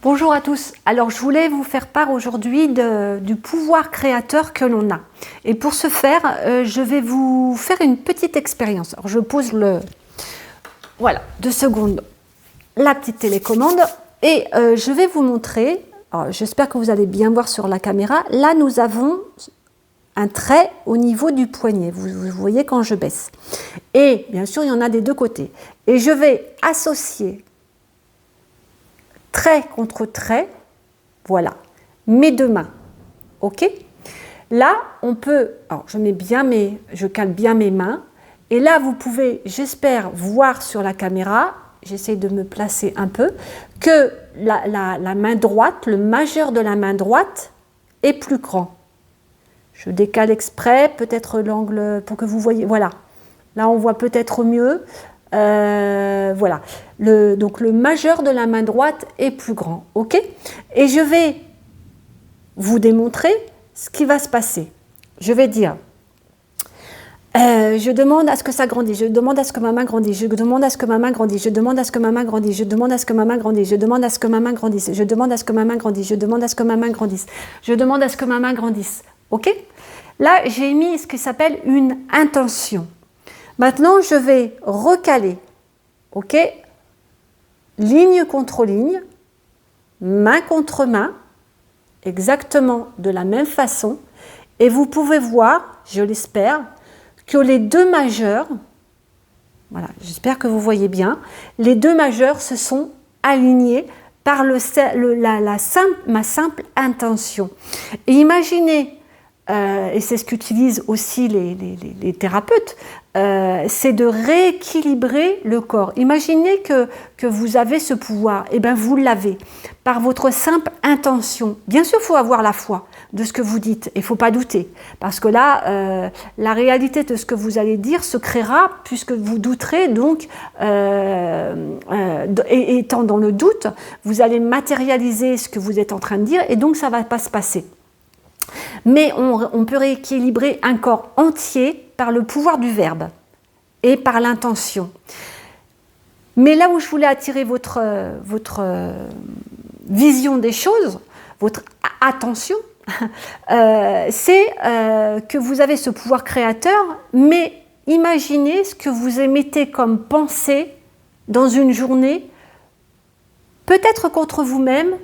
Bonjour à tous. Alors je voulais vous faire part aujourd'hui du pouvoir créateur que l'on a. Et pour ce faire, je vais vous faire une petite expérience. Alors je pose voilà, 2 secondes, la petite télécommande et je vais vous montrer. J'espère que vous allez bien voir sur la caméra. Là, nous avons un trait au niveau du poignet. Vous voyez quand je baisse. Et bien sûr, il y en a des deux côtés. Et je vais associer trait contre trait, voilà, mes deux mains, ok? Là, on peut, alors je cale bien mes mains, et là, vous pouvez, j'espère, voir sur la caméra, j'essaie de me placer un peu, que la main droite, le majeur de la main droite est plus grand. Je décale exprès, peut-être l'angle pour que vous voyez, voilà. Là, on voit peut-être mieux. Voilà, donc le majeur de la main droite est plus grand, ok? Et je vais vous démontrer ce qui va se passer. Je vais dire, je demande à ce que ça grandisse, je demande à ce que ma main grandisse, je demande à ce que ma main grandisse, je demande à ce que ma main grandisse, je demande à ce que ma main grandisse, je demande à ce que ma main grandisse, je demande à ce que ma main grandisse, je demande à ce que ma main grandisse, je demande à ce que ma main grandisse, ok? Là, j'ai mis ce qui s'appelle une intention. Maintenant, je vais recaler. Ok, ligne contre ligne, main contre main, exactement de la même façon. Et vous pouvez voir, je l'espère, que les deux majeurs, voilà, j'espère que vous voyez bien, les deux majeurs se sont alignés par ma simple intention. Et imaginez, et c'est ce qu'utilisent aussi les thérapeutes, c'est de rééquilibrer le corps. Imaginez que vous avez ce pouvoir, et bien vous l'avez, par votre simple intention. Bien sûr, il faut avoir la foi de ce que vous dites, il ne faut pas douter, parce que là, la réalité de ce que vous allez dire se créera, puisque vous douterez, donc, étant dans le doute, vous allez matérialiser ce que vous êtes en train de dire, et donc ça ne va pas se passer. Mais on peut rééquilibrer un corps entier par le pouvoir du verbe et par l'intention. Mais là où je voulais attirer votre vision des choses, votre attention, c'est que vous avez ce pouvoir créateur, mais imaginez ce que vous émettez comme pensée dans une journée, peut-être contre vous-même,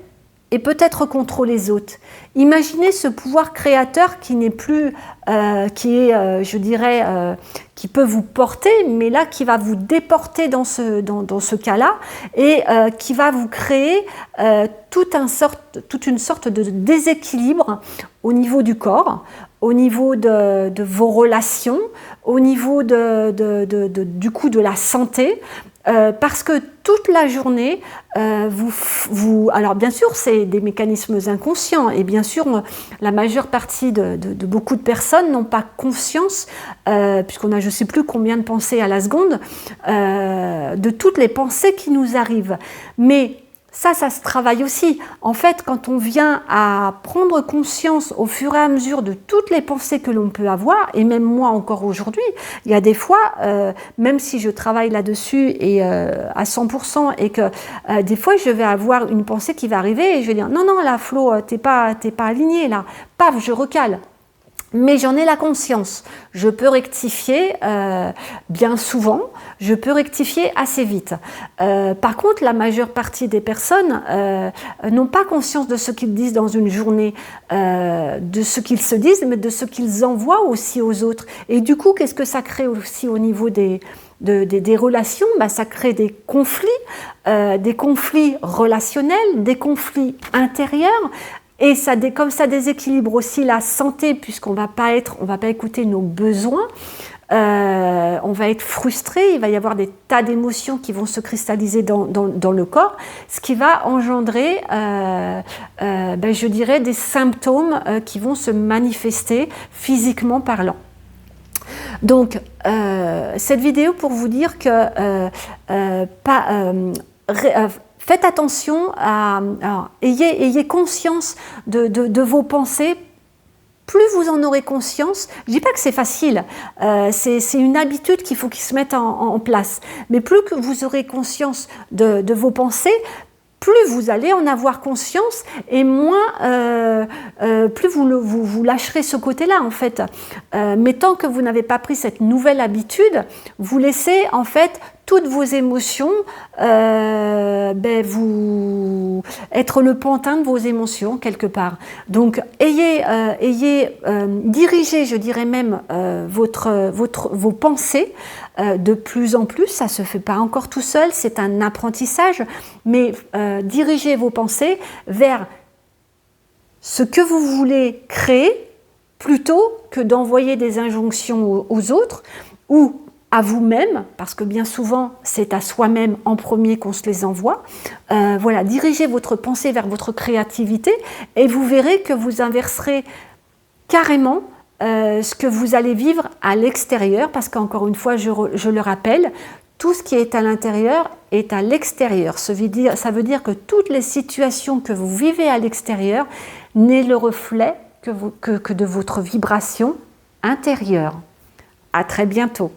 et peut-être contre les autres. Imaginez ce pouvoir créateur qui n'est plus, je dirais, qui peut vous porter, mais là qui va vous déporter dans ce cas-là et qui va vous créer toute une sorte de déséquilibre au niveau du corps, au niveau de vos relations, au niveau du coup de la santé. Parce que toute la journée, alors bien sûr, c'est des mécanismes inconscients et bien sûr, la majeure partie de beaucoup de personnes n'ont pas conscience, puisqu'on a je ne sais plus combien de pensées à la seconde, de toutes les pensées qui nous arrivent. Mais ça se travaille aussi. En fait, quand on vient à prendre conscience au fur et à mesure de toutes les pensées que l'on peut avoir, et même moi encore aujourd'hui, il y a des fois, même si je travaille là-dessus et à 100%, et que des fois je vais avoir une pensée qui va arriver et je vais dire non, là Flo, t'es pas aligné là. Paf, je recale. Mais j'en ai la conscience. Je peux rectifier bien souvent, je peux rectifier assez vite. Par contre, la majeure partie des personnes n'ont pas conscience de ce qu'ils disent dans une journée, de ce qu'ils se disent, mais de ce qu'ils envoient aussi aux autres. Et du coup, qu'est-ce que ça crée aussi au niveau des relations? Ça crée des conflits relationnels, des conflits intérieurs. Et comme ça déséquilibre aussi la santé, puisqu'on va pas écouter nos besoins, on va être frustré, il va y avoir des tas d'émotions qui vont se cristalliser dans le corps, ce qui va engendrer, je dirais, des symptômes qui vont se manifester physiquement parlant. Donc, cette vidéo pour vous dire que faites attention ayez conscience de vos pensées. Plus vous en aurez conscience, je ne dis pas que c'est facile, c'est une habitude qu'il se mette en place, mais plus que vous aurez conscience de vos pensées, plus vous allez en avoir conscience et moins, plus vous lâcherez ce côté-là en fait. Mais tant que vous n'avez pas pris cette nouvelle habitude, vous laissez en fait toutes vos émotions être le pantin de vos émotions quelque part. Donc dirigez, je dirais même, vos pensées de plus en plus. Ça ne se fait pas encore tout seul, c'est un apprentissage, mais dirigez vos pensées vers ce que vous voulez créer plutôt que d'envoyer des injonctions aux autres ou à vous-même, parce que bien souvent c'est à soi-même en premier qu'on se les envoie. Voilà, dirigez votre pensée vers votre créativité et vous verrez que vous inverserez carrément ce que vous allez vivre à l'extérieur, parce qu'encore une fois, je le rappelle, tout ce qui est à l'intérieur est à l'extérieur. Ça veut dire que toutes les situations que vous vivez à l'extérieur n'est le reflet que de votre vibration intérieure. À très bientôt.